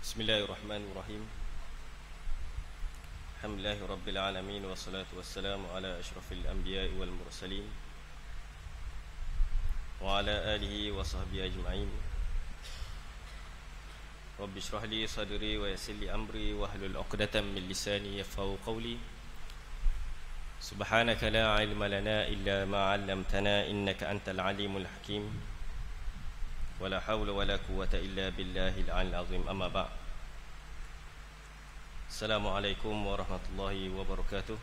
Bismillahirrahmanirrahim. Alhamdulillahi rabbil alamin, wassalatu wassalamu ala asyrafil anbiya'i wal mursalin wa ala alihi wa sahbihi ajma'in. Rabbi shrah li sadri wa yassir li amri wahlul 'uqdatam min lisani yafqahu qawli. Subhanaka la ilma lana illa ma 'allamtana innaka antal alimul hakim. Wala hawla wala quwwata illa billahil 'aliyyil 'azim. Amma ba'd. Assalamualaikum warahmatullahi wabarakatuh.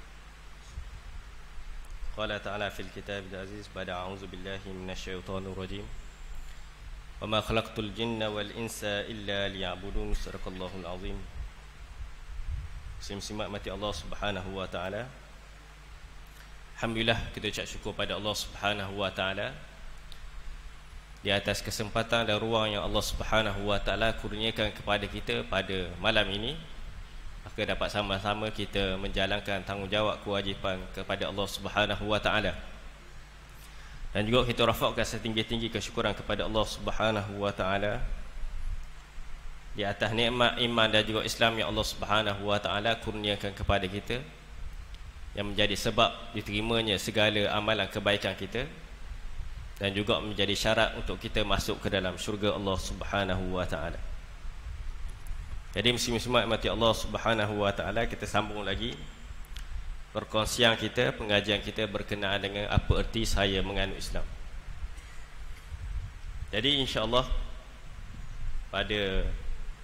Qala ta'ala fil kitabil aziz ba'da a'udzu billahi minasyaitonir rajim. Wa ma khalaqtul jinna wal insa illa liya'budun. Sadaqallahul azim. Simak mati Allah Subhanahu wa taala. Alhamdulillah, kita ucap syukur pada Allah Subhanahu wa taala di atas kesempatan dan ruang yang Allah Subhanahu wa taala kurniakan kepada kita pada malam ini, maka dapat sama-sama kita menjalankan tanggungjawab kewajipan kepada Allah Subhanahu wa taala. Dan juga kita rafaqkan setinggi-tinggi kesyukuran kepada Allah Subhanahu wa taala di atas nikmat iman dan juga Islam yang Allah Subhanahu wa taala kurniakan kepada kita, yang menjadi sebab diterimanya segala amalan kebaikan kita, dan juga menjadi syarat untuk kita masuk ke dalam syurga Allah Subhanahu wa taala. Jadi muslim-muslimat mati Allah Subhanahu wa taala, kita sambung lagi perkongsian kita, pengajian kita berkenaan dengan apa erti saya menganut Islam. Jadi insya-Allah pada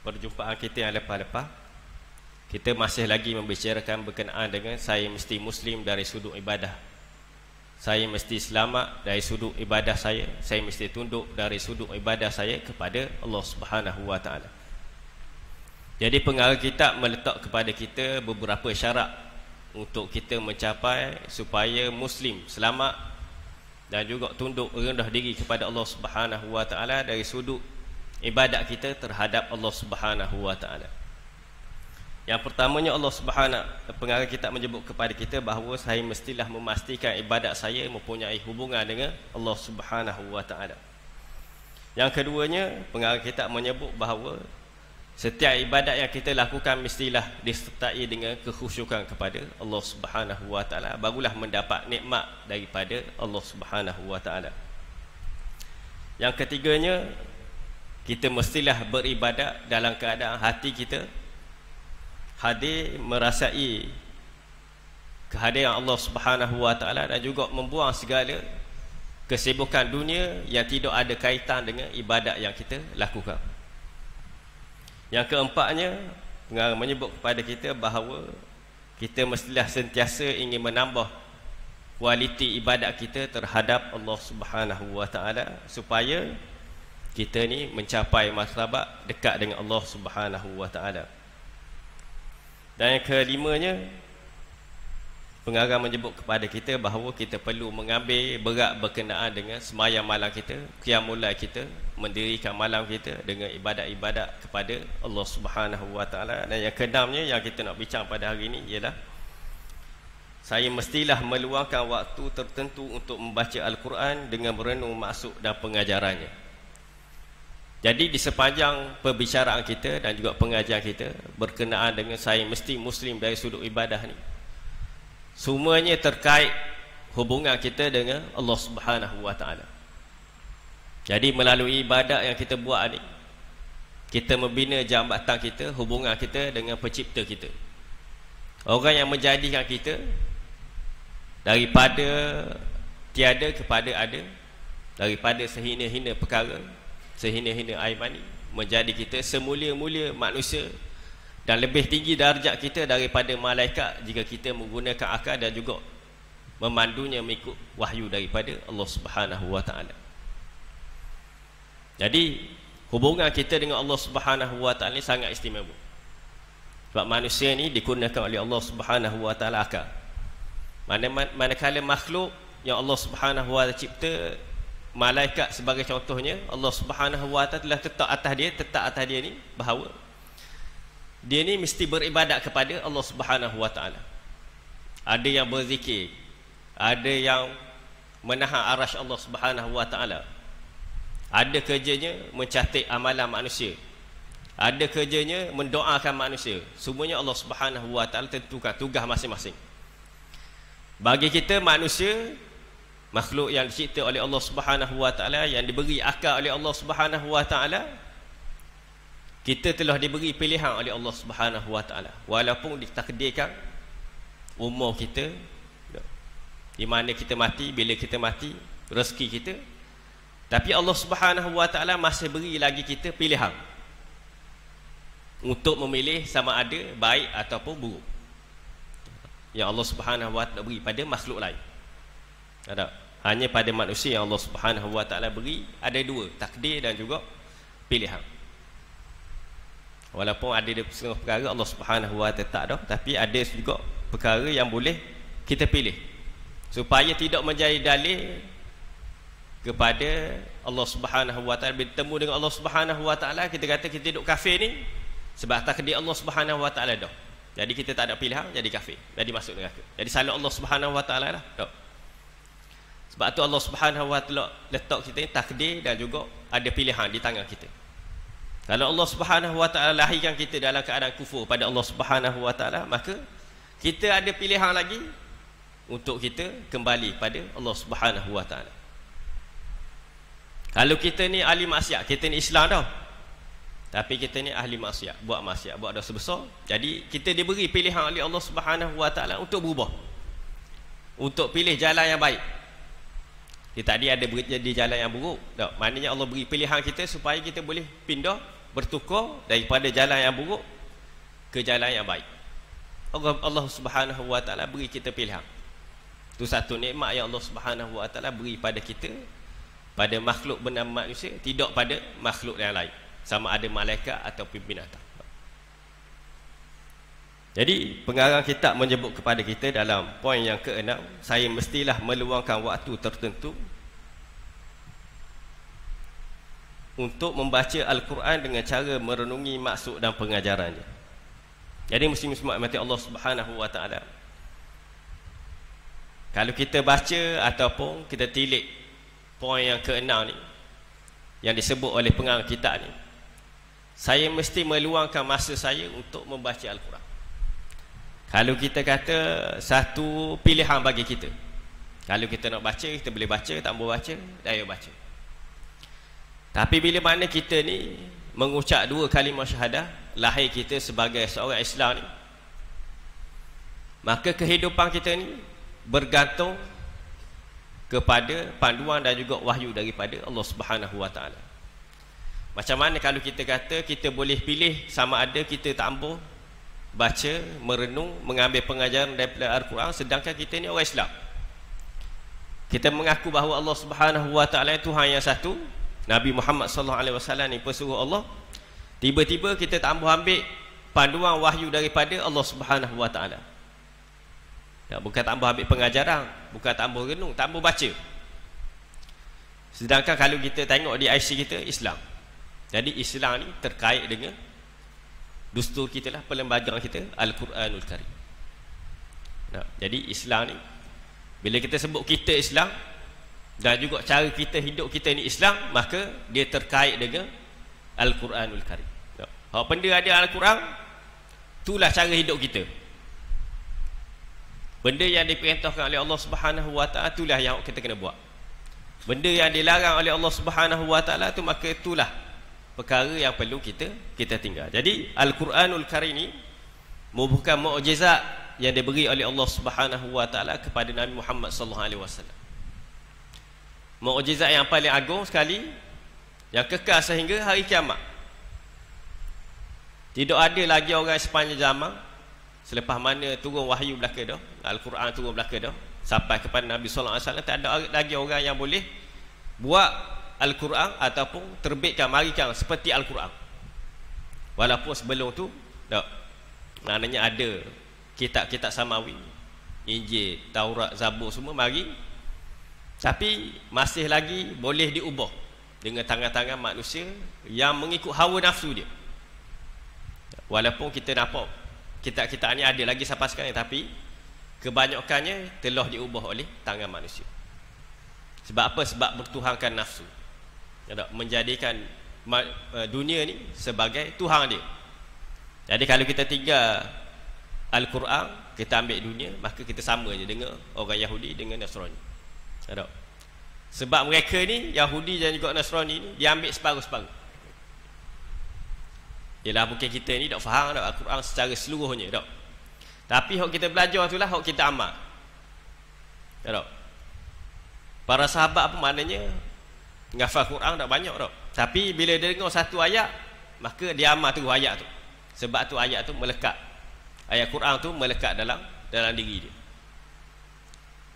perjumpaan kita yang lepas-lepas, kita masih lagi membicarakan berkenaan dengan saya mesti muslim dari sudut ibadah. Saya mesti selamat dari sudut ibadah saya mesti tunduk dari sudut ibadah saya kepada Allah Subhanahu wa taala. Jadi pengarah kitab meletak kepada kita beberapa syarat untuk kita mencapai supaya muslim selamat dan juga tunduk rendah diri kepada Allah Subhanahu wa taala dari sudut ibadat kita terhadap Allah Subhanahu wa taala. Yang pertamanya, pengarah kitab menyebut kepada kita bahawa saya mestilah memastikan ibadat saya mempunyai hubungan dengan Allah Subhanahu wa taala. Yang keduanya, pengarah kitab menyebut bahawa setiap ibadat yang kita lakukan mestilah disertai dengan kekhusyukan kepada Allah Subhanahu wa taala, barulah mendapat nikmat daripada Allah Subhanahu wa taala. Yang ketiganya, kita mestilah beribadat dalam keadaan hati kita hadir merasai kehadiran Allah Subhanahu wa taala, dan juga membuang segala kesibukan dunia yang tidak ada kaitan dengan ibadat yang kita lakukan. Yang keempatnya, pengarah menyebut kepada kita bahawa kita mestilah sentiasa ingin menambah kualiti ibadat kita terhadap Allah Subhanahu wa taala supaya kita ni mencapai martabat dekat dengan Allah Subhanahu wa taala. Dan yang kelimanya, pengarah menyebut kepada kita bahawa kita perlu mengambil berat berkenaan dengan semayang malam kita, qiyamul lail kita, mendirikan malam kita dengan ibadat-ibadat kepada Allah Subhanahu wa taala. Dan yang keenamnya yang kita nak bincang pada hari ini ialah saya mestilah meluangkan waktu tertentu untuk membaca Al-Quran dengan merenung maksud dan pengajarannya. Jadi di sepanjang perbicaraan kita dan juga pengajian kita berkenaan dengan saya mesti muslim dari sudut ibadah ni, semuanya terkait hubungan kita dengan Allah Subhanahu wa taala. Jadi melalui ibadat yang kita buat ni, kita membina jambatan kita, hubungan kita dengan pencipta kita, orang yang menjadikan kita daripada tiada kepada ada, daripada sehina-hina perkara, sehina-hina air mani, menjadi kita semulia-mulia manusia dan lebih tinggi darjat kita daripada malaikat jika kita menggunakan akal dan juga memandunya mengikut wahyu daripada Allah Subhanahu wa taala. Jadi hubungan kita dengan Allah Subhanahu wa taala sangat istimewa. Sebab manusia ni digunakan oleh Allah Subhanahu wa taala akal. Manakala makhluk yang Allah Subhanahu wa taala cipta, malaikat sebagai contohnya, Allah Subhanahu wa taala telah tetap atas dia ni bahawa dia ni mesti beribadat kepada Allah Subhanahu wa taala. Ada yang berzikir, ada yang menahan arasy Allah Subhanahu wa taala, ada kerjanya mencatat amalan manusia, ada kerjanya mendoakan manusia. Semuanya Allah Subhanahu Wa Taala tentukan tugas masing-masing. Bagi kita manusia, makhluk yang dicipta oleh Allah Subhanahu Wa Taala, yang diberi akal oleh Allah Subhanahu Wa Taala, kita telah diberi pilihan oleh Allah Subhanahu Wa Taala. Walaupun ditakdirkan umur kita, di mana kita mati, bila kita mati, rezeki kita, tapi Allah Subhanahu Wa Taala masih beri lagi kita pilihan untuk memilih sama ada baik ataupun buruk yang Allah Subhanahu Wa Taala beri pada makhluk lain. Ada hanya pada manusia yang Allah Subhanahu Wa Taala beri ada dua, takdir dan juga pilihan. Walaupun ada setengah perkara Allah Subhanahu Wa Taala tak dah, tapi ada juga perkara yang boleh kita pilih supaya tidak menjadi dalil kepada Allah Subhanahu Wa Taala. Bertemu dengan Allah Subhanahu Wa Taala, kita kata kita duduk kafir ni sebab takdir Allah Subhanahu Wa Taala dah. Jadi kita tak ada pilihan, jadi kafir, jadi masuk neraka. Jadi salah Allah Subhanahu Wa Taala lah. Tak. Sebab tu Allah Subhanahu Wa Taala letak kita ni takdir dan juga ada pilihan di tangan kita. Kalau Allah Subhanahu Wa Taala lahirkan kita dalam keadaan kufur pada Allah Subhanahu Wa Taala, maka kita ada pilihan lagi untuk kita kembali pada Allah Subhanahu Wa Taala. Kalau kita ni ahli maksiat, kita ni Islam dah, tapi kita ni ahli maksiat, buat maksiat, buat dosa besar, jadi kita diberi pilihan oleh Allah Subhanahu Wa Taala untuk berubah, untuk pilih jalan yang baik. Kita tadi ada di jalan yang buruk, tak? Maknanya Allah beri pilihan kita supaya kita boleh pindah, bertukar daripada jalan yang buruk ke jalan yang baik. Allah Subhanahu Wa Taala beri kita pilihan. Itu satu nikmat yang Allah Subhanahu Wa Taala beri pada kita, pada makhluk bernama manusia, tidak pada makhluk yang lain, sama ada malaikat ataupun binatang. Jadi pengarang kitab menyebut kepada kita dalam poin yang ke-6, saya mestilah meluangkan waktu tertentu untuk membaca Al-Quran dengan cara merenungi maksud dan pengajarannya. Jadi muslim-muslimat mati Allah Subhanahu Wa Taala, kalau kita baca ataupun kita tilik poin yang ke-6 ni yang disebut oleh pengarang kitab ni, saya mesti meluangkan masa saya untuk membaca Al-Quran. Kalau kita kata satu pilihan bagi kita, kalau kita nak baca, kita boleh baca, tak mau baca, daya baca. Tapi bila mana kita ni mengucap dua kalimah syahadah, lahir kita sebagai seorang Islam ni, maka kehidupan kita ni bergantung kepada panduan dan juga wahyu daripada Allah Subhanahu Wa Taala. Macam mana kalau kita kata kita boleh pilih sama ada kita tambah baca, merenung, mengambil pengajaran daripada Al-Quran, sedangkan kita ni orang Islam. Kita mengaku bahawa Allah Subhanahu Wa Taala itu Tuhan yang satu, Nabi Muhammad sallallahu alaihi wasallam ni pesuruh Allah. Tiba-tiba kita tambah ambil panduan wahyu daripada Allah Subhanahu Wa Taala. Bukan tambah ambil pengajaran, bukan tambah renung, tambah baca. Sedangkan kalau kita tengok di IC kita, Islam. Jadi Islam ni terkait dengan dustur kita lah, perlembagaan kita, Al-Quranul Karim. Jadi Islam ni, bila kita sebut kita Islam dan juga cara kita hidup kita ni Islam, maka dia terkait dengan Al-Quranul Karim. Kalau benda ada Al-Quran, itulah cara hidup kita. Benda yang diperintahkan oleh Allah Subhanahu Wa Taala, itulah yang kita kena buat. Benda yang dilarang oleh Allah Subhanahu Wa Taala tu, maka itulah perkara yang perlu kita tinggal. Jadi Al-Quranul Karim ni bukan mukjizat yang diberi oleh Allah Subhanahu Wa Taala kepada Nabi Muhammad sallallahu alaihi wasallam. Mukjizat yang paling agung sekali, yang kekal sehingga hari kiamat. Tidak ada lagi orang sepanjang zaman selepas mana turun wahyu belaka dah, Al-Quran turun belaka dah, sampai kepada Nabi sallallahu alaihi wasallam, tak ada lagi orang yang boleh buat Al-Quran ataupun terbitkan, marikan seperti Al-Quran. Walaupun sebelum tu tak, maknanya ada kitab-kitab samawi, Injil, Taurat, Zabur semua mari, tapi masih lagi boleh diubah dengan tangan-tangan manusia yang mengikut hawa nafsu dia. Walaupun kita nampak kitab-kitab ni ada lagi sampai sekarang, tapi kebanyakannya telah diubah oleh tangan manusia. Sebab apa? Sebab bertuhankan nafsu, menjadikan dunia ni sebagai Tuhan dia. Jadi kalau kita tinggal Al-Quran, kita ambil dunia, maka kita sama je dengan orang Yahudi dengan Nasrani. Tak? Sebab mereka ni, Yahudi dan juga Nasrani ni, dia ambil separuh-separuh. Yalah, mungkin kita ni tak faham tak Al-Quran secara seluruhnya tak. Tapi hak kita belajar tu lah hak kita amal. Tak? Para sahabat apa maknanya ngafal Quran tak banyak tak. Tapi bila dia dengar satu ayat, maka dia amal tu ayat tu. Sebab tu ayat tu melekat. Ayat Quran tu melekat dalam diri dia.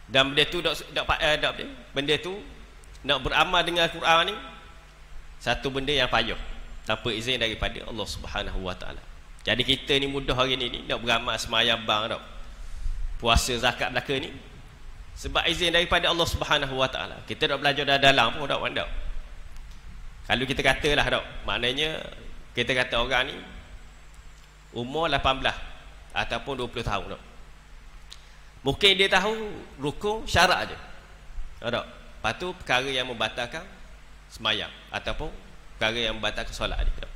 Dan benda tu benda tu nak beramal dengan Quran ni satu benda yang payah tanpa izin daripada Allah Subhanahu Wa Taala. Jadi kita ni mudah hari ni nak beramal sembahyang bang tak. Puasa zakat belaka ni sebab izin daripada Allah Subhanahu Wa Taala. Kita dak belajar dalam pun dak pandai. Kalau kita katalah tak, maknanya kita kata orang ni umur 18 ataupun 20 tahun tak. Mungkin dia tahu rukun syarat je. Tak? Lepas tu perkara yang membatalkan sembahyang ataupun perkara yang membatalkan solat dia. Tak?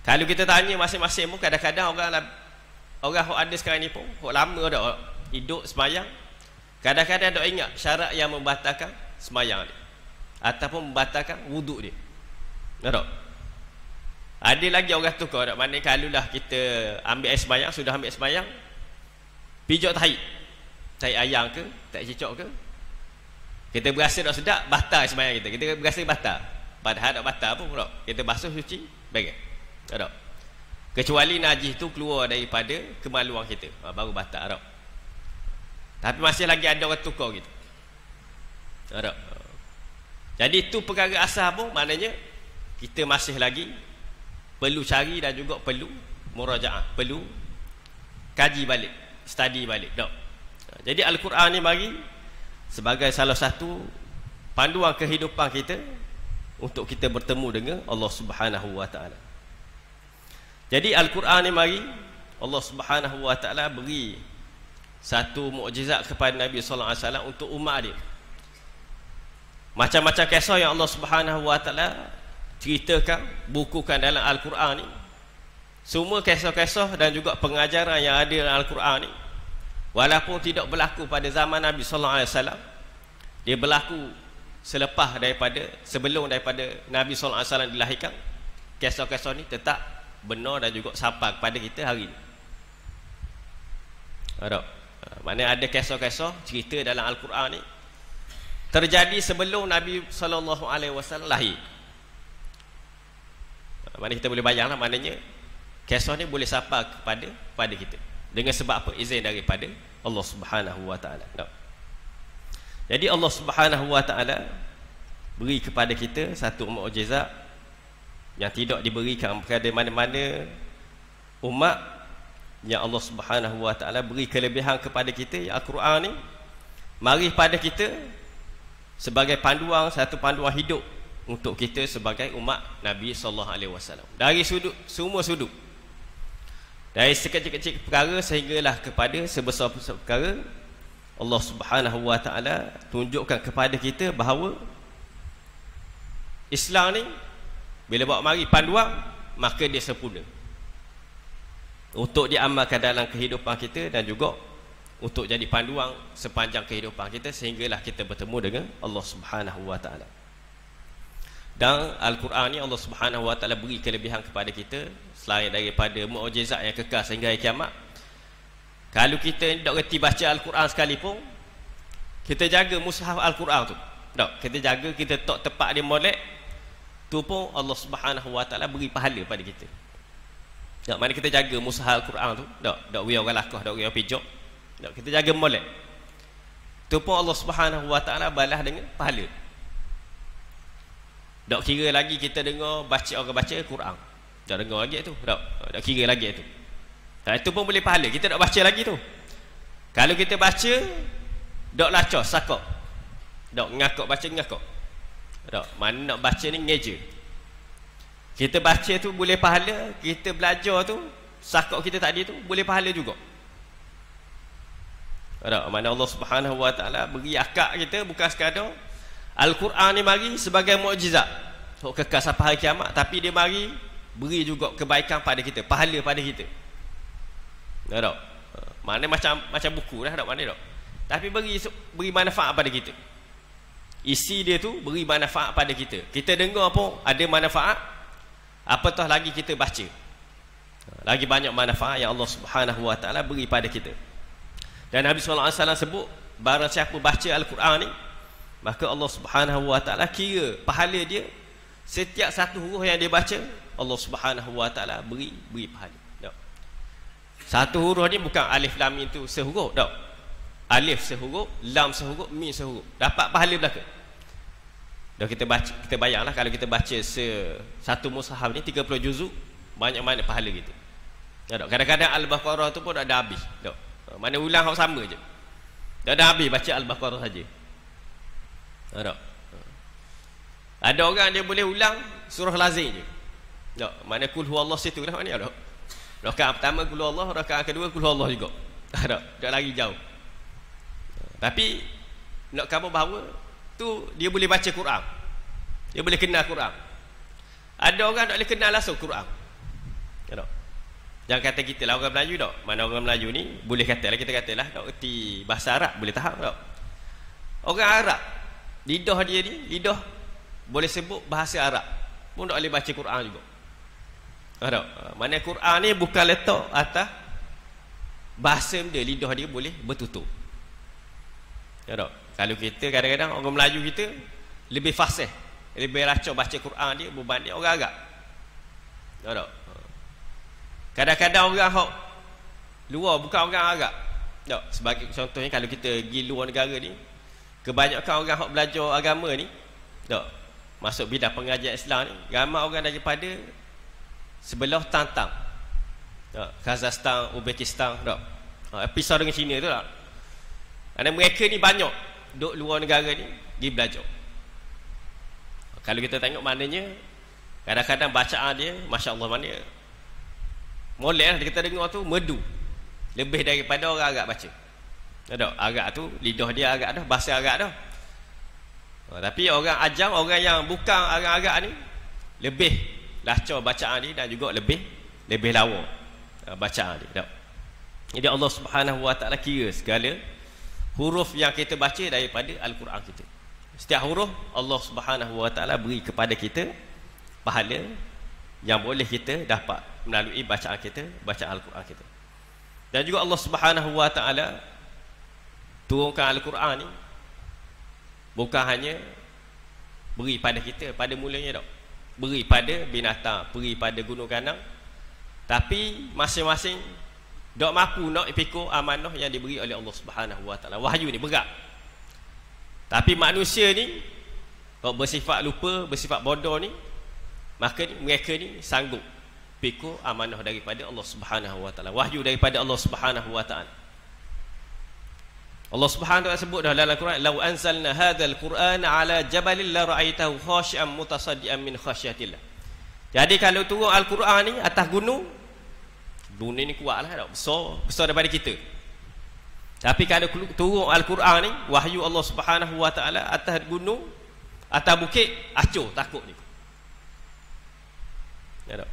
Kalau kita tanya masing-masing pun kadang-kadang orang yang ada sekarang ni pun hok lama dah hidup sembahyang, kadang-kadang tak ingat syarat yang membatalkan sembahyang dia ataupun membatalkan wuduk dia. Tak? Ada lagi orang tukar tak? Maknanya kalau lah kita ambil air sembahyang, sudah ambil sembahyang, pijak tahi ayam ke, tak cicak ke, kita berasa tak sedap, batal sembahyang kita. Kita berasa batal, padahal tak batal pun tak. Kita basuh suci, baik tak? Kecuali najis tu keluar daripada kemaluan kita, baru batal tak? Tapi masih lagi ada orang tukar gitu tak? Jadi tu perkara asal pun maknanya kita masih lagi perlu cari dan juga perlu murajaah, perlu kaji balik, study balik tak? Jadi Al-Quran ni bagi sebagai salah satu panduan kehidupan kita untuk kita bertemu dengan Allah Subhanahu Wa Taala. Jadi Al-Quran ni mari Allah Subhanahu Wa Taala beri satu mukjizat kepada Nabi sallallahu alaihi wasallam untuk umat dia. Macam-macam kisah yang Allah Subhanahu Wa Taala ceritakan, bukukan dalam Al-Quran ni, semua kisah-kisah dan juga pengajaran yang ada dalam Al-Quran ni, walaupun tidak berlaku pada zaman Nabi sallallahu alaihi wasallam, dia berlaku sebelum daripada Nabi sallallahu alaihi wasallam dilahirkan. Kisah-kisah ni tetap benar dan juga sampai kepada kita hari ni. Mana ada kisah-kisah cerita dalam Al-Quran ni terjadi sebelum Nabi sallallahu alaihi wasallam lahir. Mana kita boleh bayangkan, maknanya kisah ni boleh sampai kepada kita dengan sebab apa? Izin daripada Allah Subhanahu Wa Taala. Jadi Allah Subhanahu Wa Taala beri kepada kita satu mukjizat yang tidak diberikan kepada mana-mana umat. Yang Allah Subhanahu Wa Taala beri kelebihan kepada kita, yang Al-Quran ni mari pada kita sebagai panduan, satu panduan hidup untuk kita sebagai umat Nabi sallallahu alaihi wasallam. Dari semua sudut. Dari sekecil-kecil perkara sehinggalah kepada sebesar-besar perkara, Allah Subhanahu Wa Taala tunjukkan kepada kita bahawa Islam ni bila bawa mari panduan, maka dia sempurna untuk diamalkan dalam kehidupan kita dan juga untuk jadi panduan sepanjang kehidupan kita sehinggalah kita bertemu dengan Allah Subhanahu Wa Taala. Dan Al-Quran ni Allah Subhanahu Wa Taala beri kelebihan kepada kita selain daripada mukjizat yang kekal sehingga hari kiamat. Kalau kita tak reti baca Al-Quran sekalipun, kita jaga mushaf Al-Quran tu. Tak, kita jaga, kita tak tepat dia molek, tu pun Allah Subhanahu Wa Taala beri pahala pada kita. Tak, mana kita jaga mushaf Al-Quran tu, tak we orang lakah, tak we orang pijak. Tak, kita jaga molek. Tu pun Allah Subhanahu Wa Taala balas dengan pahala. Tak kira lagi kita dengar orang baca Quran, tak dengar lagi tu, tak kira lagi tu. Itu pun boleh pahala. Kita tak baca lagi tu. Kalau kita baca tak lacak, sakak, tak ngakak, baca ngakak, tak, mana nak baca ni ngeja. Kita baca tu boleh pahala, kita belajar tu sakak kita tadi tu boleh pahala juga. Tak, mana Allah Subhanahu Wa Taala beri akak kita bukan sekadar Al-Quran ni mari sebagai mukjizat. Hok kekal sampai hari kiamat, tapi dia mari beri juga kebaikan pada kita, pahala pada kita. Tak? Mana macam buku dah, tak mana tak? Tapi beri manfaat pada kita. Isi dia tu beri manfaat pada kita. Kita dengar apa ada manfaat, apatah lagi kita baca. Lagi banyak manfaat yang Allah Subhanahu Wa Taala beri pada kita. Dan Nabi sallallahu alaihi wasallam sebut, barang siapa baca Al-Quran ni, maka Allah Subhanahu Wa Taala kira pahala dia setiap satu huruf yang dia baca, Allah Subhanahu Wa Taala beri pahala. Tak? Satu huruf ni bukan alif lam mim tu sehuruf, tak? Alif sehuruf, lam sehuruf, mim sehuruf. Dapat pahala belaka. Dah kita baca, kita bayanglah kalau kita baca satu mushaf ni 30 juzuk, banyak mana pahala kita. Tak? Kadang-kadang Al-Baqarah tu pun dah habis. Tak? Mana ulang hak sama je. Dah habis baca Al-Baqarah saja. Tak? Ada orang dia boleh ulang surah lazim je. Tak? Mana kul huwallah situ dah mana tak? Rakaat pertama kul huwallah, rakaat kedua kul huwallah juga. Tak? Tak lagi jauh. Tapi nak kamu bahawa tu dia boleh baca Quran. Dia boleh kenal Quran. Ada orang tak boleh kenal langsung Quran. Tak? Jangan kata kita lah orang Melayu tak. Mana orang Melayu ni boleh katalah, kita katalah tak erti bahasa Arab boleh tahu tak. Orang Arab lidah dia ni, lidah boleh sebut bahasa Arab pun tak boleh baca Quran juga. Tak? Mana Quran ni bukan letak atas bahasa dia, lidah dia boleh bertutur. Tak? Kalau kita kadang-kadang orang Melayu kita lebih fasih, lebih racau baca Quran dia berbanding orang Arab. Tak? Kadang-kadang orang hok luar bukan orang Arab. Tak? Sebagai contohnya kalau kita pergi luar negara ni, kebanyakan orang hok belajar agama ni, tak? Masuk bidang pengajian Islam ni, ramai orang daripada sebelah Tantang. Tak? Kazakhstan, Uzbekistan, tak? Pisau dengan Cina tu tak? Dan mereka ni banyak duduk luar negara ni pergi belajar. Kalau kita tengok maknanya kadang-kadang bacaan dia masya-Allah, mana molek lah kita dengar tu merdu lebih daripada orang Arab baca. Tak? Arab tu lidah dia Arab dah, bahasa Arab dah. Tapi orang ajam, orang yang bukan orang Arab ni lebih lacau bacaan dia dan juga lebih lawa bacaan dia. Tak? Jadi Allah Subhanahu Wa Taala kira segala huruf yang kita baca daripada Al-Quran kita. Setiap huruf Allah Subhanahu Wa Taala beri kepada kita pahala yang boleh kita dapat melalui bacaan kita, bacaan Al-Quran kita. Dan juga Allah Subhanahu Wa Taala turunkan Al-Quran ni bukan hanya beri pada kita pada mulanya tak. Beri pada binatang, beri pada gunung ganang, tapi masing-masing tak mampu nak pikul amanah yang diberi oleh Allah Subhanahu Wa Taala. Wahyu ni berat. Tapi manusia ni kalau bersifat lupa, bersifat bodoh ni, maka mereka ni sanggup pikul amanah daripada Allah Subhanahu Wa Taala. Wahyu daripada Allah Subhanahu Wa Taala. Allah Subhanahu Wa Taala sebut dalam Al-Quran, "Lau anzalna hadzal Qur'ana 'ala jabalin la ra'aitahu khashi'an mutasaddian min khasyatillah." Jadi kalau turun Al-Quran ni atas gunung, dunia ni kuatlah tak? Besar daripada kita. Tapi kalau turun Al-Quran ni, wahyu Allah Subhanahu Wa Taala atas gunung, atas bukit, acur takut ni. Ya tak?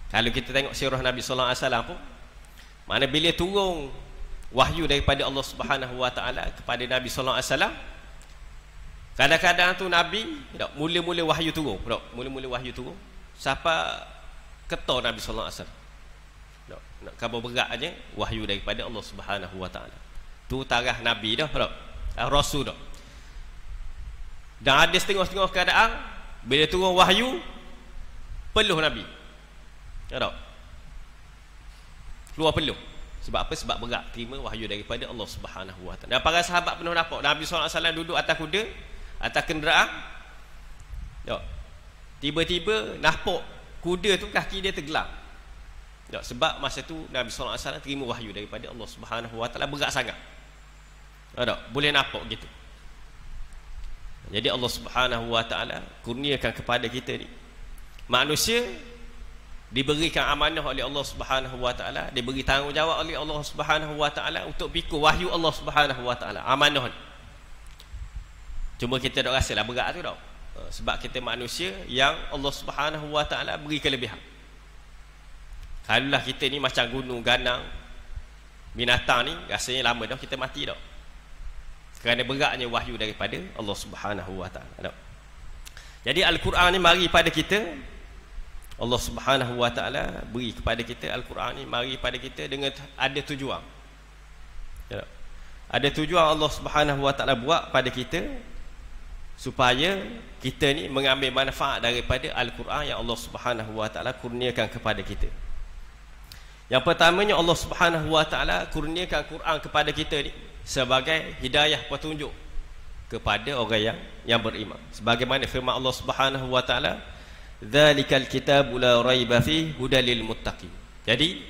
Kalau kita tengok sirah Nabi sallallahu alaihi wasallam pun, mana bila turun wahyu daripada Allah Subhanahu Wa Taala kepada Nabi sallallahu alaihi wasallam, kadang-kadang tu Nabi tak mula-mula wahyu turun, tak? Mula-mula wahyu turun, siapa ketar Nabi sallallahu alaihi wasallam. Nak khabar berat aja wahyu daripada Allah Subhanahu Wa Taala. Tu tarikh Nabi dah, tak? Rasul dah. Dan ada setengah-setengah keadaan bila turun wahyu peluh Nabi. Tak? Keluar peluh. Sebab apa? Sebab berat terima wahyu daripada Allah Subhanahu Wa Taala. Dan para sahabat pernah nampak Nabi sallallahu alaihi wasallam duduk atas kuda, atas kenderaan. Tak? Tiba-tiba nampak kuda tu kaki dia tergelam. Tak, sebab masa tu Nabi sallallahu alaihi wasallam terima wahyu daripada Allah Subhanahu Wa Taala berat sangat. Tak, boleh nampak gitu. Jadi Allah Subhanahu Wa Taala kurniakan kepada kita ni, manusia diberikan amanah oleh Allah Subhanahu Wa Taala, diberi tanggungjawab oleh Allah Subhanahu Wa Taala untuk pikul wahyu Allah Subhanahu Wa Taala, amanah ni. Cuma kita tak rasalah berat tu tak. Sebab kita manusia yang Allah Subhanahu Wa Taala beri kelebihan. Kalaulah kita ni macam gunung ganang, binatang ni rasanya lama dah kita mati dah. Kerana beratnya wahyu daripada Allah Subhanahu Wa Taala. Jadi Al-Quran ni mari pada kita, Allah Subhanahu Wa Taala beri kepada kita Al-Quran ni mari pada kita dengan ada tujuan. Ada tujuan Allah Subhanahu Wa Taala buat pada kita supaya kita ni mengambil manfaat daripada Al-Quran yang Allah Subhanahu Wa Taala kurniakan kepada kita. Yang pertamanya, Allah Subhanahu Wa Taala kurniakan Quran kepada kita ni sebagai hidayah petunjuk kepada orang yang beriman. Sebagaimana firman Allah Subhanahu Wa Taala, "Dzalikal kitabu la raiba fihi hudal lil muttaqin." Jadi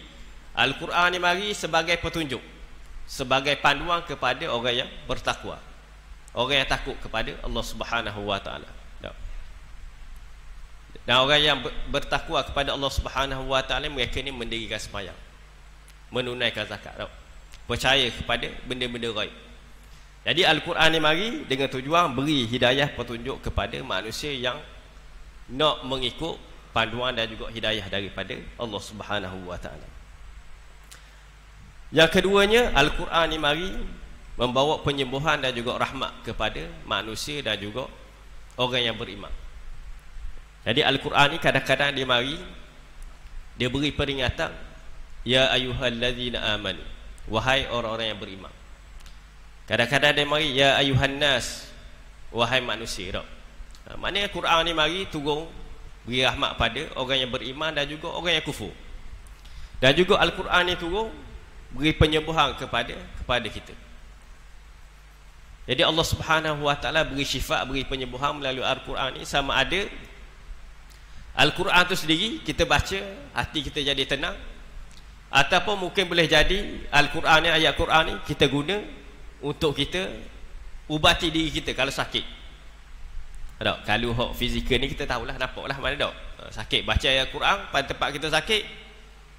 Al-Quran ni mari sebagai petunjuk, sebagai panduan kepada orang yang bertakwa, orang yang takut kepada Allah Subhanahu Wa Taala. Dan orang yang bertakwa kepada Allah Subhanahu Wa Taala, mereka ni mendirikan sembahyang, menunaikan zakat, percaya kepada benda-benda ghaib. Jadi Al-Quran ni mari dengan tujuan beri hidayah petunjuk kepada manusia yang nak mengikut panduan dan juga hidayah daripada Allah Subhanahu Wa Taala. Yang keduanya, Al-Quran ni mari membawa penyembuhan dan juga rahmat kepada manusia dan juga orang yang beriman. Jadi Al-Quran ni kadang-kadang dia mari, dia beri peringatan, ya ayyuhallazina amanu, wahai orang-orang yang beriman. Kadang-kadang dia mari, ya ayyuhan nas, wahai manusia. Maknanya Quran ni mari turun beri rahmat pada orang yang beriman dan juga orang yang kufur. Dan juga Al-Quran ni turun beri penyembuhan kepada kita. Jadi Allah Subhanahu Wa Taala beri syifa, beri penyembuhan melalui Al-Quran ni. Sama ada Al-Quran tu sendiri kita baca, hati kita jadi tenang, ataupun mungkin boleh jadi Al-Quran ni, ayat Quran ni kita guna untuk kita ubati diri kita kalau sakit. Tak? Kalau hak fizikal ni kita tahulah, nampaklah mana tak sakit, baca ayat Quran pada tempat kita sakit,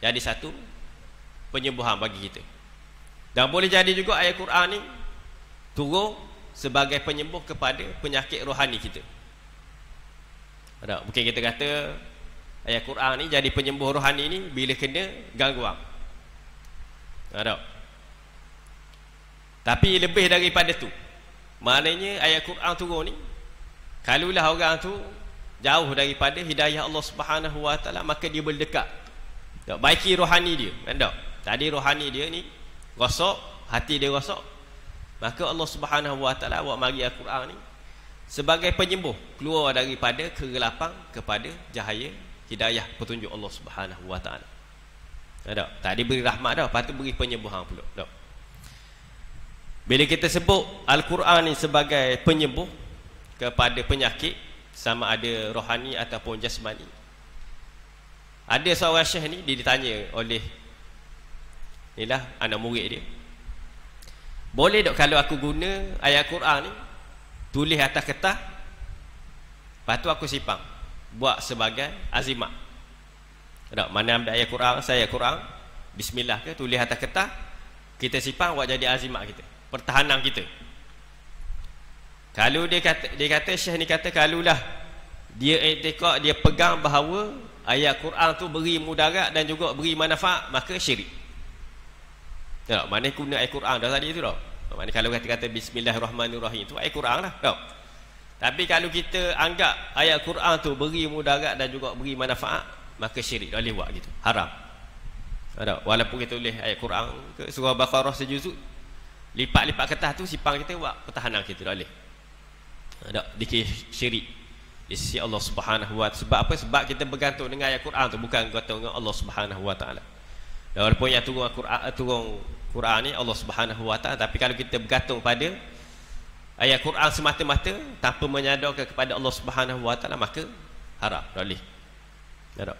jadi satu penyembuhan bagi kita. Dan boleh jadi juga ayat Quran ni turun sebagai penyembuh kepada penyakit rohani kita. Tak? Mungkin kita kata ayat Quran ni jadi penyembuh rohani ni bila kena gangguan. Tak? Tapi lebih daripada tu, maknanya ayat Quran turun ni, kalulah orang tu jauh daripada hidayah Allah Subhanahu Wa Taala, maka dia berdekat, tak? Baiki rohani dia, kan tak? Tadi rohani dia ni rosak, hati dia rosak, maka Allah Subhanahu Wa Taala awak mari Al-Quran ni sebagai penyembuh, keluar daripada kegelapan kepada cahaya hidayah petunjuk Allah Subhanahu Wa Taala. Tak? Tadi beri rahmat dah, lepas tu beri penyembuhan pula. Tak? Bila kita sebut Al-Quran ni sebagai penyembuh kepada penyakit, sama ada rohani ataupun jasmani, ada seorang syekh ni, dia ditanya oleh inilah anak murid dia, boleh tak kalau aku guna ayat Quran ni tulis atas kertas, lepas tu aku simpan buat sebagai azimat? Tak? Mana ambil ayat Quran, saya ayat Quran, bismillah ke, tulis atas kertas, kita simpan buat jadi azimat kita, pertahanan kita. Kalau dia kata syekh ni kata, kalulah dia i'tiqad, dia pegang bahawa ayat Quran tu beri mudarat dan juga beri manfaat, maka syirik. Tak? Mana guna ayat Quran dah tadi tu dah. Mana kalau kata bismillahirrahmanirrahim tu ayat Quran lah. Tak? Tapi kalau kita anggap ayat Quran tu beri mudarat dan juga beri manfaat, maka syirik, dah boleh buat gitu, haram. Tak? Walaupun kita tulis ayat Quran ke surah Baqarah sejuzuk, lipat-lipat kertas tu simpan kita buat pertahanan kita, dah boleh. Tak? Dikir syirik di sisi Allah Subhanahu Wa Taala. Sebab apa? Sebab kita bergantung dengan ayat Quran tu, bukan bergantung dengan Allah Subhanahu Wa Taala. Dan walaupun yang turun Quran ni Allah Subhanahu Wa Taala, tapi kalau kita bergantung pada ayat Quran semata-mata tanpa menyadarkan kepada Allah Subhanahu Wa Taala, maka haram, tak boleh.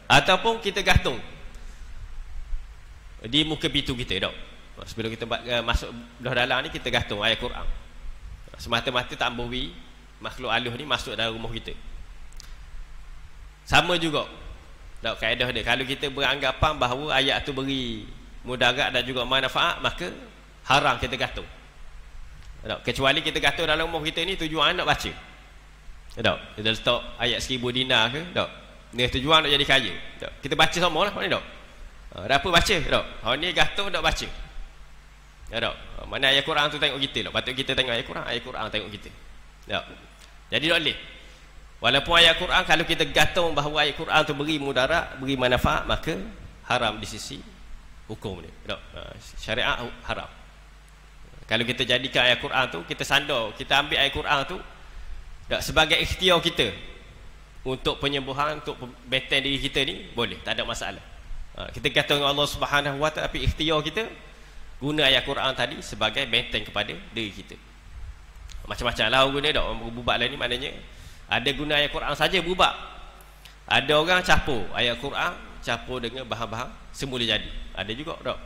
Ataupun kita gantung di muka pintu kita, tak? Sebelum kita masuk dalam ni, kita gantung ayat Quran semata-mata, tak ambil makhluk halus ni masuk dalam rumah kita. Sama juga, tak, kaedah dia, kalau kita beranggapan bahawa ayat tu beri mudarat dan juga manfaat, maka haram kita gantung. Tak? Kecuali kita gantung dalam rumah kita ni tujuan nak baca. Tak? Kita letak ayat 1000 dinar ke? Tak? Ni tujuan nak jadi kaya. Tak? Kita baca semua lah. Mana tak? Berapa baca? Tak? Hari ni gantung tak baca. Ya tak? Mana ayat Quran tu tengok kita tak? Patut kita tengok ayat Quran tengok kita. Tak? Jadi tak boleh. Walaupun ayat Quran, kalau kita gantung bahawa ayat Quran tu beri mudarat, beri manfaat, maka haram di sisi hukum ni. Tak? Syariat haram. Kalau kita jadikan ayat Quran tu, kita sandar, kita ambil ayat Quran tu tak, sebagai ikhtiar kita untuk penyembuhan, untuk benteng diri kita ni, boleh, tak ada masalah. Kita kata dengan Allah Subhanahu Wa Taala, tapi ikhtiar kita guna ayat Quran tadi sebagai benteng kepada diri kita. Macam-macam lah guna tak. Orang berubat lah ni maknanya ada guna ayat Quran saja berubat. Ada orang campur ayat Quran campur dengan bahan-bahan semula jadi. Ada juga tak.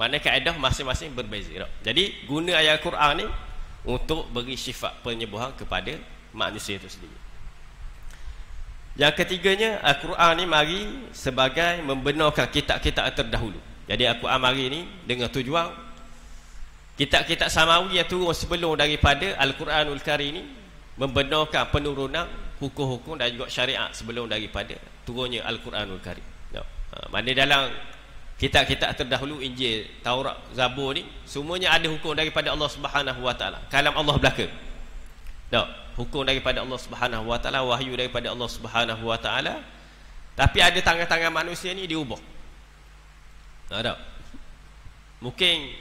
Mana kaedah masing-masing berbeza tak. Jadi guna ayat Quran ni untuk beri sifat penyembuhan kepada manusia itu sendiri. Yang ketiganya, Al-Quran ni mari sebagai membenarkan kitab-kitab terdahulu. Jadi Al-Quran mari ni dengan tujuan kitab-kitab samawi yang turun sebelum daripada Al-Quranul Karim ni membenarkan penurunan hukum-hukum dan juga syariat sebelum daripada turunnya Al-Quranul Karim. Mana dalam kitab-kitab terdahulu, Injil, Taurat, Zabur ni semuanya ada hukum daripada Allah Subhanahu Wa Taala. Kalam Allah belaka. Tak, hukum daripada Allah Subhanahu Wa Taala, wahyu daripada Allah Subhanahu Wa Taala. Tapi ada tangan-tangan manusia ni diubah. Tak. Mungkin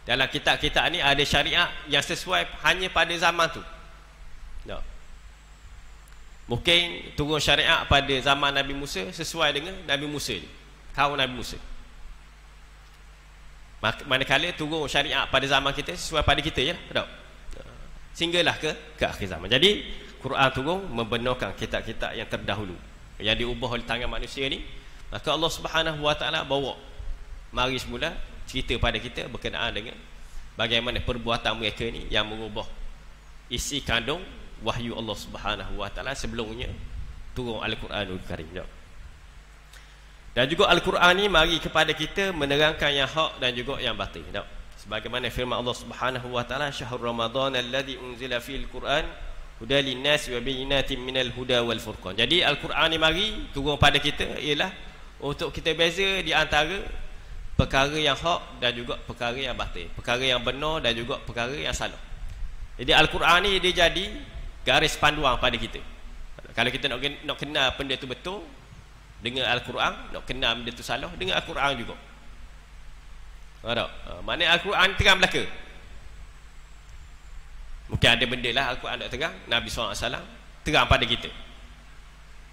dalam kitab-kitab ni ada syariat yang sesuai hanya pada zaman tu. Tak. Mungkin turun syariat pada zaman Nabi Musa sesuai dengan Nabi Musa ni, kaum Nabi Musa. Manakala turun syariat pada zaman kita sesuai pada kita je lah. Sehinggalah ke akhir zaman. Jadi Quran turun membenarkan kitab-kitab yang terdahulu yang diubah oleh tangan manusia ni. Maka Allah Subhanahu Wa Taala bawa mari semula cerita pada kita berkenaan dengan bagaimana perbuatan mereka ni yang mengubah isi kandung wahyu Allah Subhanahu Wa Taala sebelumnya turun Al-Quranul Karim. Dan juga Al-Quran ni mari kepada kita menerangkan yang hak dan juga yang batil. Sebagaimana firman Allah Subhanahu Wa Taala, syahrul ramadan alladhi unzila fil Quran hudal linnas wa bayyinatin minal huda wal furqan. Jadi Al-Quran ni mari turun pada kita ialah untuk kita beza di antara perkara yang hak dan juga perkara yang batil, perkara yang benar dan juga perkara yang salah. Jadi Al-Quran ni dia jadi garis panduan pada kita. Kalau kita nak kenal benda tu betul dengan Al-Quran, nak kenal benda tu salah dengan Al-Quran juga. Mana Al-Quran terang belaka. Mungkin ada benda lah Al-Quran tak terang, Nabi SAW terang pada kita.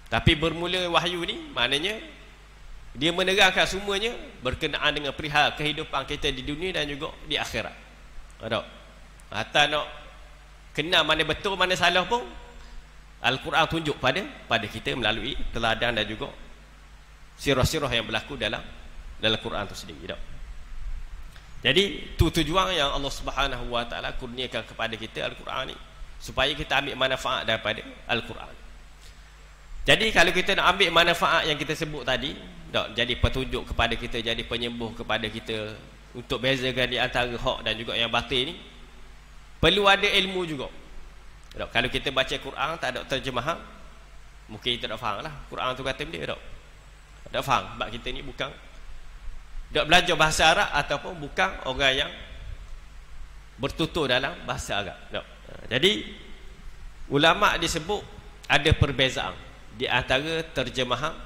Tapi bermula wahyu ni maknanya dia menerangkan semuanya berkenaan dengan perihal kehidupan kita di dunia dan juga di akhirat. Hatta nak kenal mana betul mana salah pun Al-Quran tunjuk pada kita melalui teladan dan juga sirah-sirah yang berlaku dalam Quran itu sendiri. Jadi tu tujuan yang Allah Subhanahu Wa Taala kurniakan kepada kita Al-Quran ni, supaya kita ambil manfaat daripada Al-Quran. Jadi kalau kita nak ambil manfaat yang kita sebut tadi, jadi petunjuk kepada kita, jadi penyembuh kepada kita untuk bezakan di antara hak dan juga yang batil ni, perlu ada ilmu juga. Kalau kita baca Quran tak ada terjemahan, mungkin kita tak faham lah Quran tu kata benda. Tak faham sebab kita ni bukan tak belajar bahasa Arab ataupun bukan orang yang bertutur dalam bahasa Arab. Jadi ulama disebut ada perbezaan di antara terjemahan,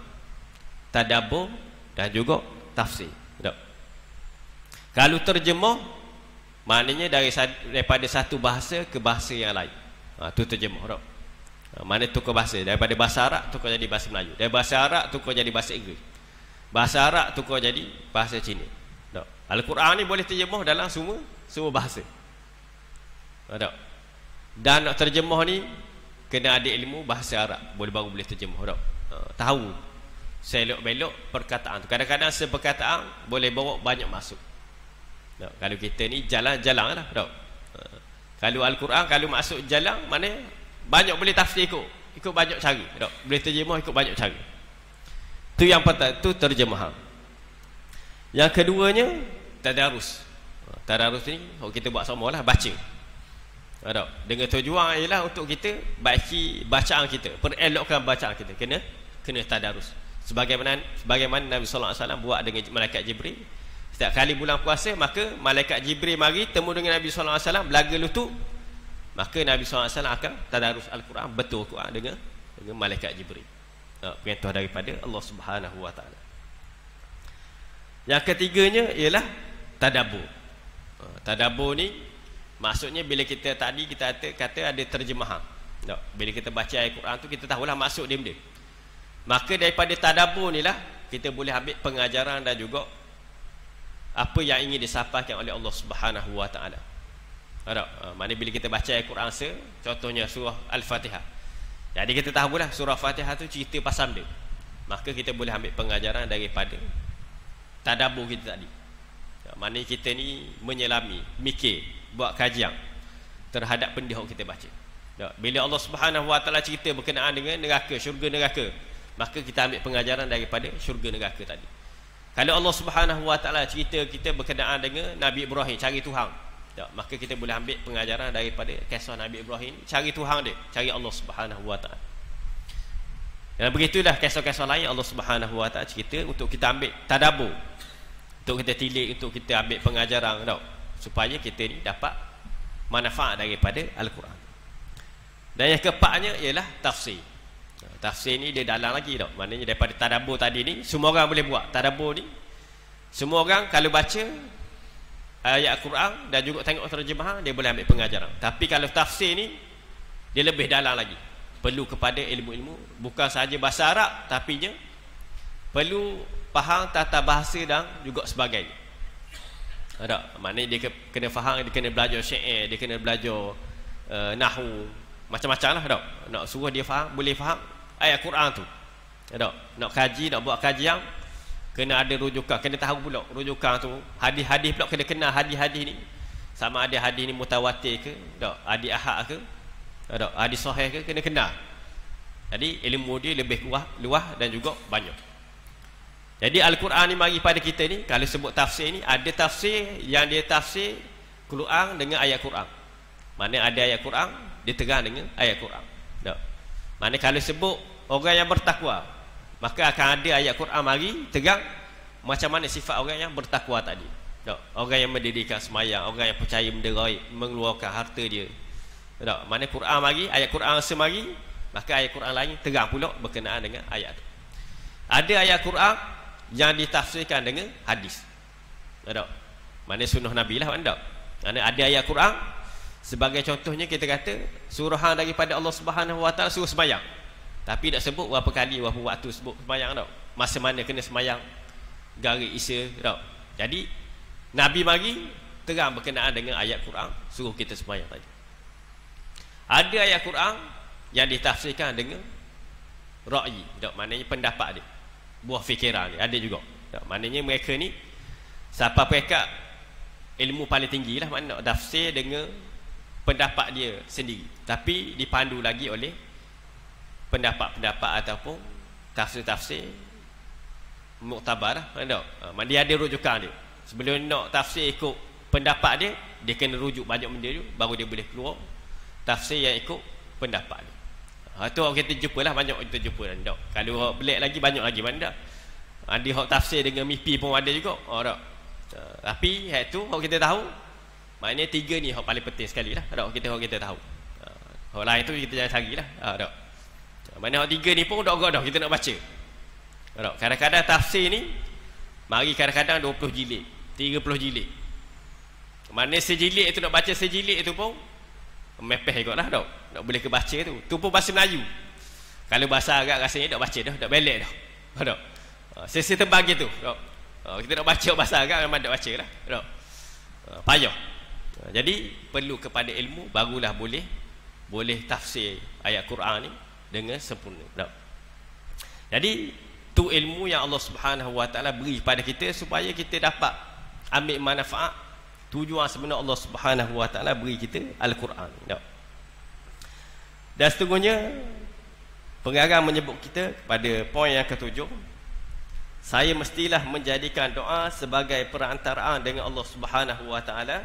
tadabbur dan juga tafsir. Kalau terjemah maknanya daripada satu bahasa ke bahasa yang lain. Itu terjemah. Mana tukar bahasa, daripada bahasa Arab tukar jadi bahasa Melayu, dari bahasa Arab tukar jadi bahasa Inggeris, bahasa Arab tukar jadi bahasa Cina. Al-Quran ni boleh terjemah dalam semua bahasa. Dan nak terjemah ni kena ada ilmu bahasa Arab, baru boleh terjemah. Tahu selok-belok perkataan tu. Kadang-kadang seperkataan boleh bawa banyak maksud. Kalau kita ni jalan-jalan lah. Kalau Al-Quran kalau maksud jalan, mana banyak boleh tafsir ikut banyak cara. Boleh terjemah ikut banyak cara. Itu yang pertama, itu terjemahan. Yang keduanya tadarus. Tadarus ni kita buat sama lah, baca. Dengan tujuan ialah untuk kita baiki bacaan kita, perelokkan bacaan kita, kena tadarus. Sebagaimana Nabi sallallahu alaihi wasallam buat dengan malaikat Jibril. Setiap kali bulan puasa, maka malaikat Jibril mari temu dengan Nabi sallallahu alaihi wasallam, belaga lutut, maka Nabi sallallahu alaihi wasallam akan tadarus al-Quran, betul Quran dengan malaikat Jibril. Perintah daripada Allah Subhanahu wa taala. Yang ketiganya ialah tadabbur. Tadabbur ni maksudnya bila kita tadi kita kata ada terjemahan. Bila kita baca ayat Quran tu, kita tahulah maksud dia benda. Maka daripada tadabbur ni lah kita boleh ambil pengajaran dan juga apa yang ingin disampaikan oleh Allah Subhanahu wa taala. Mana bila kita baca ayat Quran contohnya surah Al-Fatihah. Jadi kita tahulah surah Fatihah tu cerita pasal dia. Maka kita boleh ambil pengajaran daripada tadabbur kita tadi. Mana kita ni menyelami, mikir, buat kajian terhadap benda yang kita baca. Bila Allah Subhanahu wa taala cerita berkenaan dengan neraka, syurga neraka, maka kita ambil pengajaran daripada syurga neraka tadi. Kalau Allah Subhanahu wa taala cerita kita berkenaan dengan Nabi Ibrahim cari Tuhan, maka kita boleh ambil pengajaran daripada kisah Nabi Ibrahim cari Tuhan dia, cari Allah Subhanahu wa taala. Dan begitulah kisah-kisah lain Allah Subhanahu wa taala cerita untuk kita ambil tadabbur, untuk kita tilik, untuk kita ambil pengajaran supaya kita ni dapat manfaat daripada Al-Quran. Dan yang keempatnya ialah tafsir. Tafsir ni dia dalam lagi maknanya daripada tadabbur tadi ni semua orang boleh buat. Tadabbur ni semua orang kalau baca ayat Al-Quran dan juga tengok terjemahan, dia boleh ambil pengajaran. Tapi kalau tafsir ni dia lebih dalam lagi, perlu kepada ilmu-ilmu, bukan sahaja bahasa Arab, tapi perlu faham tata bahasa dan juga sebagainya. Maknanya dia kena faham, dia kena belajar syair, dia kena belajar nahwu, macam-macam lah. Nak suruh dia faham, boleh faham ayat Quran tu. Nak kaji, nak buat kajian, kena ada rujukan, kena tahu pula rujukan tu. Hadis-hadis pula kena kenal hadis-hadis ni, sama ada hadis ni mutawatir ke, hadis ahad ke, hadis sahih ke, kena kenal. Jadi ilmu dia lebih luas dan juga banyak. Jadi Al-Quran ni mari pada kita ni, kalau sebut tafsir ni, ada tafsir yang dia tafsir Quran dengan ayat Quran. Mana ada ayat Quran diterang dengan ayat Quran. Mana kalau sebut orang yang bertakwa, maka akan ada ayat Quran mari terang macam mana sifat orang yang bertakwa tadi. Orang yang mendirikan sembahyang, orang yang percaya benda gaib, mengeluarkan harta dia. Mana Quran mari, ayat Quran semari, maka ayat Quran lain terang pula berkenaan dengan ayat tu. Ada ayat Quran yang ditafsirkan dengan hadis. Mana sunnah Nabi lah, mana ada ayat Quran. Sebagai contohnya kita kata suruhan daripada Allah Subhanahu wa taala suruh sembahyang, tapi tak sebut berapa kali, berapa waktu sebut sembahyang, masa mana kena sembahyang, garis isya. Jadi Nabi mari terang berkenaan dengan ayat Quran suruh kita sembahyang tadi. Ada ayat Quran yang ditafsirkan dengan ra'yi, maknanya pendapat dia, buah fikiran dia, ada juga. Maknanya mereka ni siapa pekat ilmu paling tinggi lah, maknanya tafsir dengan pendapat dia sendiri, tapi dipandu lagi oleh pendapat-pendapat ataupun tafsir-tafsir muktabar lah. Dia ada rujukan dia. Sebelum nak tafsir ikut pendapat dia, dia kena rujuk banyak benda dulu, baru dia boleh keluar tafsir yang ikut pendapat dia. Itu kita jumpa lah, banyak kita jumpa lah. Kalau belik lagi banyak lagi mana. Ada hak tafsir dengan mimpi pun ada juga. Tapi hak tu hak kita tahu, maknanya tiga ni hak paling penting sekali lah. Kita tahu. Hak lain tu kita jangan cari lah. Mana hak tiga ni pun dah kita nak baca. Kadang-kadang tafsir ni mari kadang-kadang 20 jilid, 30 jilid. Mana sejilid tu nak baca sejilid tu pun mepeh juga lah. Tak boleh ke baca tu. Tu pun bahasa Melayu. Kalau bahasa Arab rasanya tak baca dah, tak belek dah. Sesi tebal gitu. Kita nak baca bahasa Arab memang tak baca lah. Payah. Jadi perlu kepada ilmu, barulah boleh tafsir ayat Quran ni dengan sempurna. Jadi tu ilmu yang Allah Subhanahu wa taala beri pada kita supaya kita dapat ambil manfaat. Tujuan sebenar Allah Subhanahu wa taala beri kita Al-Quran. Dan seterusnya pengarang menyebut kita pada poin yang ketujuh, saya mestilah menjadikan doa sebagai perantaraan dengan Allah Subhanahu wa taala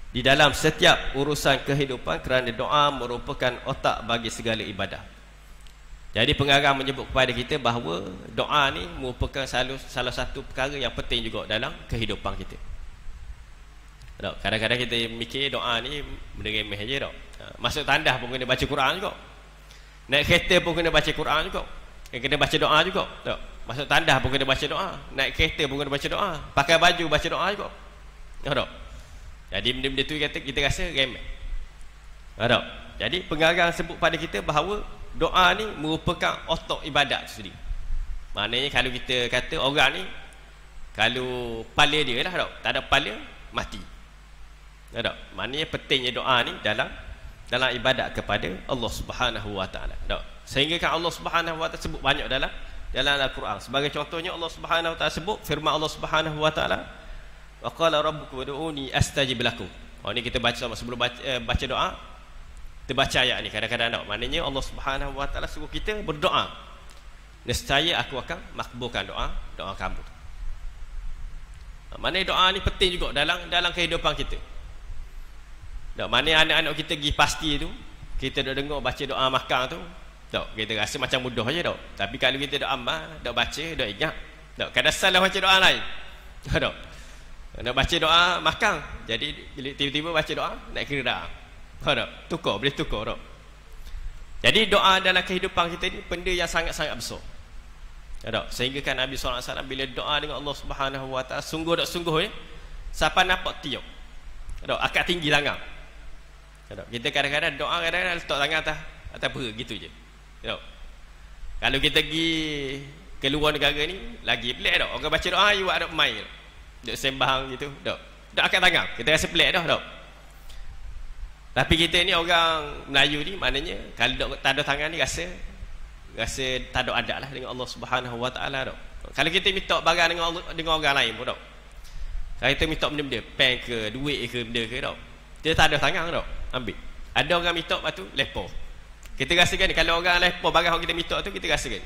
di dalam setiap urusan kehidupan, kerana doa merupakan otak bagi segala ibadah. Jadi pengarang menyebut kepada kita bahawa doa ni merupakan salah satu perkara yang penting juga dalam kehidupan kita. Kadang-kadang kita mikir doa ni benda remeh je tak. Masuk tandas pun kena baca Quran juga. Naik kereta pun kena baca Quran juga. Kena baca doa juga tak. Masuk tandas pun kena baca doa. Naik kereta pun kena baca doa. Pakai baju baca doa juga tak. Jadi benda-benda tu kita rasa remeh tak. Jadi pengarang sebut pada kita bahawa doa ni merupakan otak ibadat sendiri. Maknanya kalau kita kata orang ni, kalau kepala dia lah tak ada kepala, mati tak. Maknanya pentingnya doa ni dalam ibadat kepada Allah Subhanahu wa taala tak. Sehingga kan Allah Subhanahu wa taala sebut banyak dalam Al-Quran. Sebagai contohnya Allah Subhanahu wa taala sebut firman Allah Subhanahu wa taala, wa qala rabbukum ud'uni astajib lakum. Ni kita baca sama sebelum baca doa. Kita baca ayat ni kadang-kadang tak. Maknanya Allah Subhanahu wa taala suruh kita berdoa. Nescaya aku akan makbulkan doa kamu. Maknanya doa ni penting juga dalam kehidupan kita. Tak, maknanya anak-anak kita pergi pasti tu, kita dah dengar baca doa makan tu, tak, kita rasa macam mudah je tak. Tapi kalau kita dah amal, dah baca, dah ingat, tak, kadang salah baca doa lain. Tak. Nak baca doa makan, jadi tiba-tiba baca doa nak kira dah. Tak, boleh tukar tak. Jadi doa dalam kehidupan kita ni benda yang sangat-sangat besar. Tak, sehingga kan Nabi SAW bila doa dengan Allah Subhanahu wa taala sungguh tak sungguh siapa nampak tiup. Tak, akak tinggi tangan. Tak, kita kadang-kadang doa kadang-kadang letak tangan atas perut gitu je. Tak. Kalau kita pergi ke luar negara ni lagi pelik tak. Orang baca doa you ada main. Duk sembang gitu. Tak. Tak akak tangan. Kita rasa pelik dah tak. Tapi kita ni orang Melayu ni maknanya kalau tak ada tangan ni rasa tak ada adab lah dengan Allah Subhanahu wa taala tak. Kalau kita minta barang dengan orang lain pun tak. Kalau kita minta benda-benda pen ke duit ke benda ke tak. Dia tak ada tangan tak. Ambil. Ada orang minta lepas tu lepas. Kita rasakan kalau orang lepas barang yang kita minta tu kita rasakan.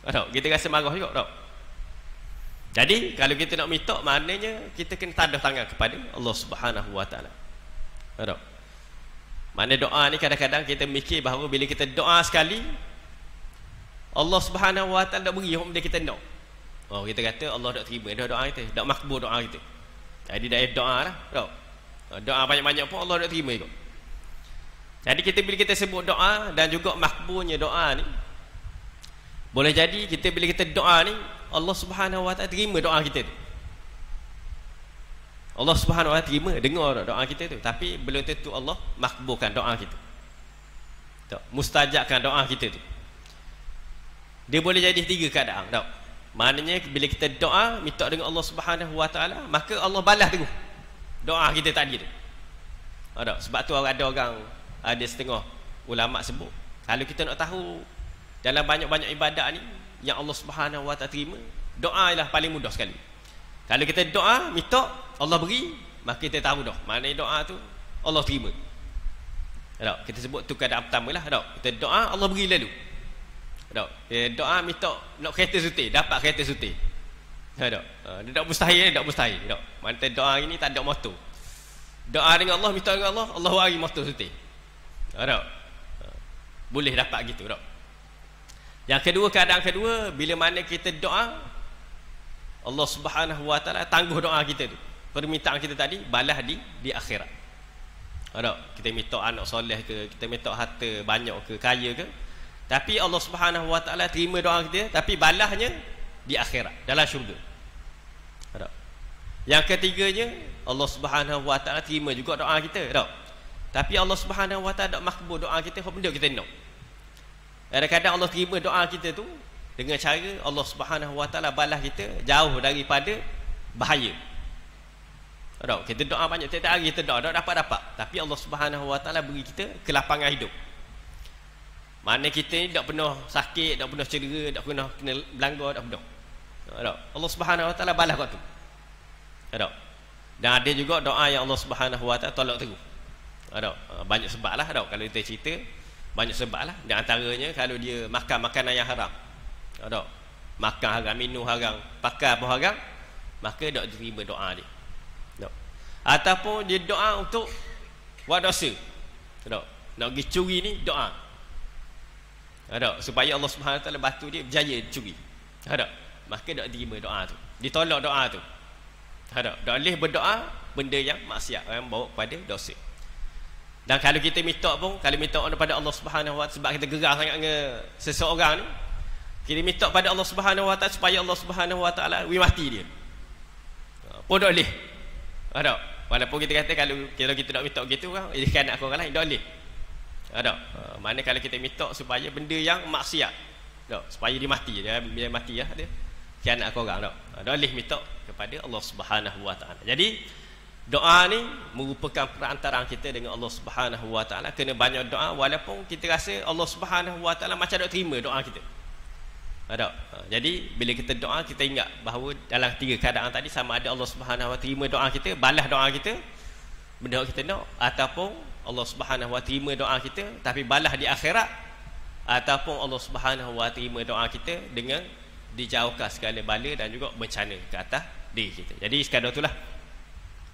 Tak. Kita rasa marah juga tak. Jadi kalau kita nak minta maknanya kita kena tadah tangan kepada Allah Subhanahu wa taala. Tak. Mana doa ni kadang-kadang kita mikir bahawa bila kita doa sekali Allah Subhanahu wa taala dak beri benda kita nak. Kita kata Allah dak terima dah doa kita, dak makbul doa kita. Jadi dak doa lah, tak. Doa banyak-banyak pun Allah dak terima juga. Jadi bila kita sebut doa dan juga makbulnya doa ni, boleh jadi bila kita doa ni Allah Subhanahu wa taala terima doa kita tu. Allah Subhanahu wa taala terima dengar doa kita tu, tapi belum tentu Allah makbulkan doa kita. Tak, mustajabkan doa kita tu. Dia boleh jadi tiga keadaan, tak. Maknanya bila kita doa minta dengan Allah Subhanahu wa taala, maka Allah balas terus doa kita tadi tu. Tak, sebab tu ada setengah ulama sebut, kalau kita nak tahu dalam banyak-banyak ibadat ni yang Allah Subhanahu wa taala terima, doa ialah paling mudah sekali. Kalau kita doa minta Allah beri, maka kita tahu dah maknanya doa tu Allah terima. Tak, kita sebut tu keadaan pertama lah. Tak, kita doa Allah beri lalu. Tak, doa minta nak kereta suti, dapat kereta suti. Tak, dia tak mustahil, tak mustahil. Tak, mana doa ini tak ada motor. Doa dengan Allah, minta dengan Allah, Allah bagi motor suti. Tak, boleh dapat gitu. Tak. Yang kedua, keadaan kedua, bila mana kita doa Allah Subhanahu wa taala tangguh doa kita tu. Permintaan kita tadi balas di akhirat. Tak, kita minta anak soleh ke, kita minta harta banyak ke, kaya ke, tapi Allah Subhanahu wa taala terima doa kita, tapi balasnya di akhirat dalam syurga. Tak. Yang ketiganya Allah Subhanahu wa taala terima juga doa kita, tak. Tapi Allah Subhanahu wa taala tak makbul doa kita, apa benda kita nak. Kadang-kadang Allah terima doa kita tu dengan cara Allah Subhanahu wa taala balas kita jauh daripada bahaya. Tak, kita doa banyak tiap-tiap hari kita doa tak dapat, tapi Allah Subhanahu wa taala beri kita kelapangan hidup. Mana kita ni tak pernah sakit, tak pernah cedera, tak pernah kena belanggar, tak pernah. Tak, Allah Subhanahu wa taala balas kat tu. Tak. Dan ada juga doa yang Allah Subhanahu wa taala tolak terus. Tak, banyak sebab lah tak. Kalau kita cerita banyak sebab lah. Di antaranya kalau dia makan makanan yang haram. Tak. Makan haram, minum haram, pakai apa haram, maka tak diterima doa dia. Tak. ataupun dia doa untuk buat dosa. Tak? Nak pergi curi ni doa. Tak? Supaya Allah Subhanahu Wa Taala bantu dia berjaya curi. Tak? Maka tak terima doa tu. Ditolak doa tu. Tak? Tak boleh berdoa benda yang maksiat yang bawa kepada dosa. Dan kalau kita minta pun, kalau minta kepada Allah Subhanahu Wa Taala sebab kita gerah sangat dengan seseorang ni, kita minta pada Allah Subhanahu Wa Taala supaya Allah Subhanahu Wa Taala mati dia. Pun tak boleh. Tak? Walaupun kita kata kalau kita nak minta begitu kan, kan nak orang lain tak boleh. Tak? Mana kalau kita minta supaya benda yang maksiat, tak? Supaya dia mati, dia mati ya dia. Kan nak orang tak? Tak boleh minta kepada Allah Subhanahu Wa Taala. Jadi doa ni merupakan perantaraan kita dengan Allah Subhanahu Wa Taala. Kena banyak doa walaupun kita rasa Allah Subhanahu Wa Taala macam tak terima doa kita. Ada. Jadi bila kita doa kita ingat bahawa dalam 3 keadaan tadi sama ada Allah Subhanahu Wa Taala terima doa kita, balas doa kita benda kita nak, ataupun Allah Subhanahu Wa Taala terima doa kita tapi balas di akhirat, ataupun Allah Subhanahu Wa Taala terima doa kita dengan dijauhkan segala bala dan juga bencana ke atas diri kita. Jadi sekadar itulah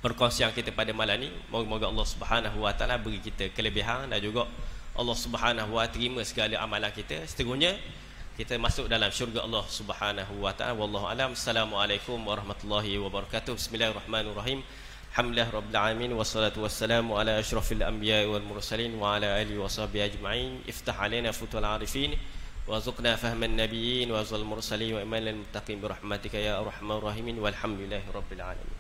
perkongsian kita pada malam ni. Moga-moga Allah Subhanahu Wa Taala beri kita kelebihan dan juga Allah Subhanahu Wa Taala terima segala amalan kita. Seterusnya kita masuk dalam syurga Allah Subhanahu Wa Taala. Wallahu alam. Assalamualaikum warahmatullahi wabarakatuh. Bismillahirrahmanirrahim. Alhamdulillah rabbil alamin wassalatu wassalamu ala asyrafil anbiya'i wal mursalin wa ala alihi washabihi ajma'in. Iftah alaina futul arifin warzuqna fahman nabiyyin wa zal mursalin wa iman lil muttaqin bi rahmatika ya arhamar rahimin walhamdulillahi rabbil alamin.